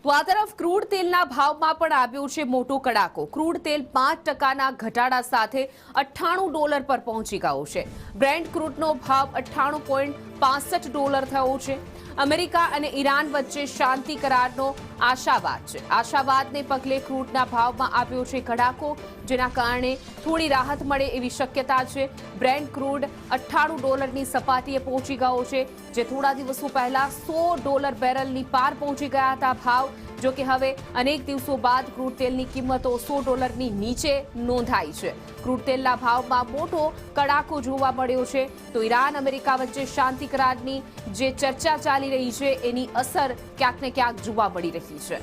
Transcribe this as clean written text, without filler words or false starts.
તો આ તરફ ક્રૂડ તેલના ભાવમાં પણ આવ્યો છે મોટો કડાકો। ક્રૂડ તેલ 5%ના ઘટાડા સાથે $98 પર પહોંચી ગયો છે। બ્રેન્ટ ક્રૂડનો ભાવ $98.65 થયો છે। અમેરિકા અને ઈરાન વચ્ચે શાંતિ કરારનો આશાવાદ છે। આશાવાદને પગલે ક્રૂડના ભાવમાં આવ્યો છે ઘટાડો, જેના કારણે થોડી રાહત મળે એવી શક્યતા છે। બ્રેન્ટ ક્રૂડ $98ની સપાટીએ પહોંચી ગયો છે, જે થોડા દિવસો પહેલા $100 બેરલની પાર પહોંચી ગયા હતા ભાવ। જો કે હવે અનેક દિવસો બાદ ક્રૂડ તેલની કિંમતો $100ની નીચે નોંધાઈ છે। ક્રૂડ તેલના ભાવમાં મોટો કડાકો જોવા મળ્યો છે। તો ઈરાન અમેરિકા વચ્ચે શાંતિ કરારની જે ચર્ચા ચાલી રહી છે, એની અસર ક્યાંક ને ક્યાંક જોવા મળી રહી છે।